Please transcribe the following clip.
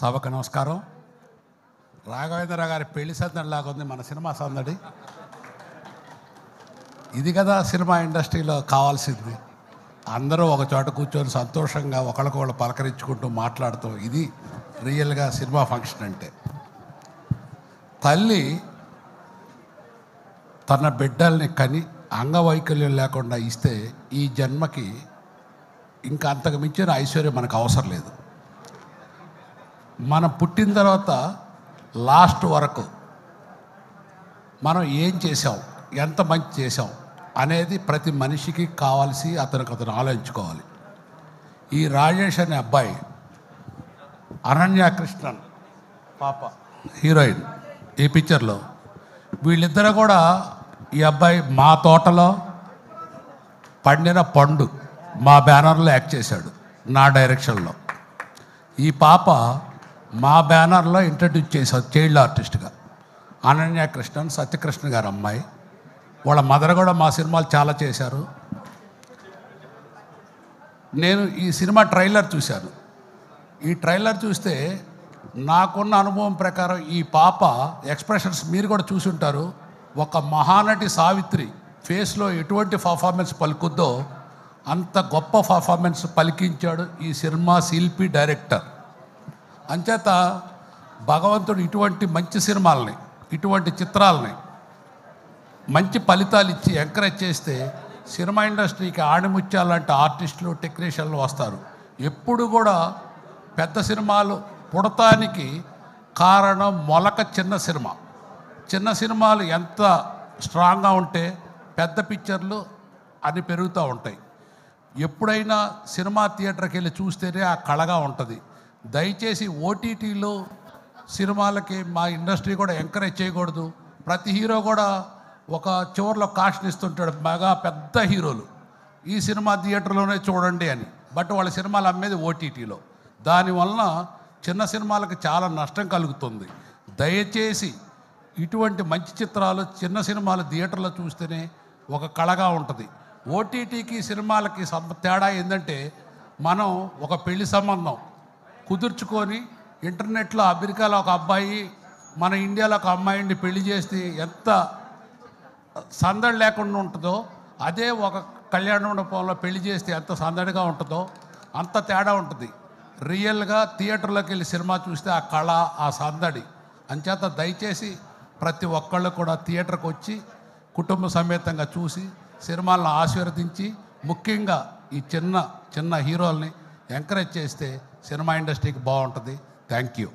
సభకు నమస్కారం. రాఘవేంద్ర గారి పెళ్లి సందడిలాగా ఉంది మన సినిమా సందడి. ఇది కదా సినిమా ఇండస్ట్రీలో కావాల్సింది. అందరూ ఒక చోట కూర్చొని సంతోషంగా ఒకళ్ళకొకళ్ళు పలకరించుకుంటూ మాట్లాడుతూ, ఇది రియల్గా సినిమా ఫంక్షన్ అంటే. తల్లి తన బిడ్డల్ని కని అంగవైకల్యం లేకుండా ఇస్తే ఈ జన్మకి ఇంకా అంతకు మించిన ఐశ్వర్యం మనకు అవసరం లేదు. మనం పుట్టిన తర్వాత లాస్ట్ వరకు మనం ఏం చేసాం, ఎంత మంచి చేసాం అనేది ప్రతి మనిషికి కావాల్సి అతను ఆలోచించుకోవాలి. ఈ రాజేష్ అనే అబ్బాయి, అనన్య కృష్ణన్ పాప హీరోయిన్ ఈ పిక్చర్లో, వీళ్ళిద్దరూ కూడా ఈ అబ్బాయి మా తోటలో పండిన పండు మా బ్యానర్లో యాక్ట్ చేశాడు నా డైరెక్షన్లో. ఈ పాప మా బ్యానర్లో ఇంట్రడ్యూస్ చేశారు చైల్డ్ ఆర్టిస్ట్గా. అనన్య కృష్ణన్ సత్యకృష్ణ గారు అమ్మాయి. వాళ్ళ మదర్ కూడా మా సినిమాలు చాలా చేశారు. నేను ఈ సినిమా ట్రైలర్ చూశాను. ఈ ట్రైలర్ చూస్తే నాకున్న అనుభవం ప్రకారం ఈ పాప ఎక్స్ప్రెషన్స్ మీరు కూడా చూసి ఉంటారు. ఒక మహానటి సావిత్రి ఫేస్లో ఎటువంటి పర్ఫార్మెన్స్ పలుకుద్దో అంత గొప్ప పర్ఫార్మెన్స్ పలికించాడు ఈ సినిమా శిల్పి డైరెక్టర్. అంచేత భగవంతుడు ఇటువంటి మంచి సినిమాలని, ఇటువంటి చిత్రాలని మంచి ఫలితాలు ఇచ్చి ఎంకరేజ్ చేస్తే సినిమా ఇండస్ట్రీకి ఆణిముత్యాలంటే ఆర్టిస్టులు, టెక్నీషియన్లు వస్తారు. ఎప్పుడు కూడా పెద్ద సినిమాలు పుడతానికి కారణం మొలక చిన్న సినిమా. చిన్న సినిమాలు ఎంత స్ట్రాంగ్గా ఉంటే పెద్ద పిక్చర్లు అని పెరుగుతూ ఉంటాయి. ఎప్పుడైనా సినిమా థియేటర్కి వెళ్ళి చూస్తేనే ఆ కళగా ఉంటుంది. దయచేసి ఓటీటీలో సినిమాలకి మా ఇండస్ట్రీ కూడా ఎంకరేజ్ చేయకూడదు. ప్రతి హీరో కూడా ఒక చివరిలో కాస్ట్ ఇస్తుంటాడు, బాగా పెద్ద హీరోలు ఈ సినిమా థియేటర్లోనే చూడండి అని. బట్ వాళ్ళ సినిమాలు అమ్మేది ఓటీటీలో. దానివలన చిన్న సినిమాలకు చాలా నష్టం కలుగుతుంది. దయచేసి ఇటువంటి మంచి చిత్రాలు, చిన్న సినిమాలు థియేటర్లో చూస్తేనే ఒక కళగా ఉంటుంది. ఓటీటీకి సినిమాలకి తేడా ఏంటంటే, మనం ఒక పెళ్లి సంబంధం కుదుర్చుకొని ఇంటర్నెట్లో అమెరికాలో ఒక అబ్బాయి మన ఇండియాలో ఒక అమ్మాయిని పెళ్లి చేస్తే ఎంత సందడి లేకుండా ఉంటుందో, అదే ఒక కళ్యాణ మండపంలో పెళ్లి చేస్తే ఎంత సందడిగా ఉంటుందో అంత తేడా ఉంటుంది. రియల్గా థియేటర్లోకి వెళ్ళి సినిమా చూస్తే ఆ కళ, ఆ సందడి. అంచేత దయచేసి ప్రతి ఒక్కళ్ళు కూడా థియేటర్కి వచ్చి కుటుంబ సమేతంగా చూసి సినిమాలను ఆశీర్వదించి, ముఖ్యంగా ఈ చిన్న చిన్న హీరోల్ని ఎంకరేజ్ చేస్తే సినిమా ఇండస్ట్రీకి బాగుంటుంది. Thank you.